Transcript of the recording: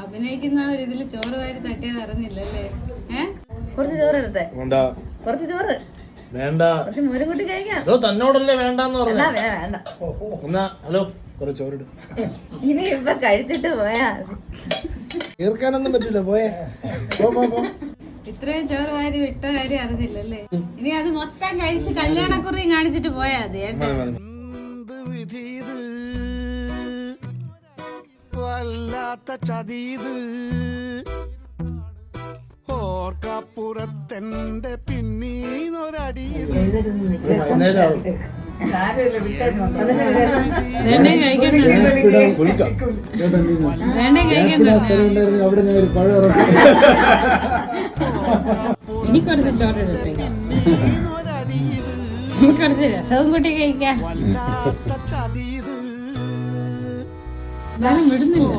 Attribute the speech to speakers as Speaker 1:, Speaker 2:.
Speaker 1: അഭിനയിക്കുന്ന ഇതില് ചോറ് വാരി തട്ടിയത് അറിഞ്ഞില്ലല്ലേ?
Speaker 2: കുറച്ച് ചോറ് ഇടട്ടെ? കുറച്ച് ചോറ്
Speaker 3: വേണ്ട,
Speaker 2: കുറച്ച് മോരും കൂട്ടി കഴിക്കാം.
Speaker 3: തന്നോടല്ലേ വേണ്ടെന്ന് പറഞ്ഞു.
Speaker 2: വേണ്ട
Speaker 3: എന്നാ ഹലോ കുറച്ച് ചോറിട്.
Speaker 2: ഇനി ഇപ്പൊ കഴിച്ചിട്ട് പോയാ
Speaker 4: തീർക്കാനൊന്നും പറ്റില്ല. പോയേ
Speaker 1: ഇത്രയും ചോറ് വാരി വിട്ട കാര്യം അറിഞ്ഞില്ലല്ലേ? ഇനി അത് മൊത്തം കഴിച്ച് കല്യാണക്കുറിയും കാണിച്ചിട്ട് പോയാ മതി കേട്ടോ.
Speaker 5: വല്ലാത്ത ചതീത് ഓർക്കപ്പുറത്തെന്റെ പിന്നീന്നൊരടി.
Speaker 1: വേണ്ടേ കഴിക്കണ്ടോ? വേണ്ടേ കഴിക്കണ്ടോ? ഇനി കുറച്ച് ചോറ് ഇടട്ടെ, കുറച്ച് രസവും കൂട്ടി കഴിക്കാം.
Speaker 5: വല്ലാത്ത ചതീത്
Speaker 1: എല്ലാരും വിടുന്നില്ല.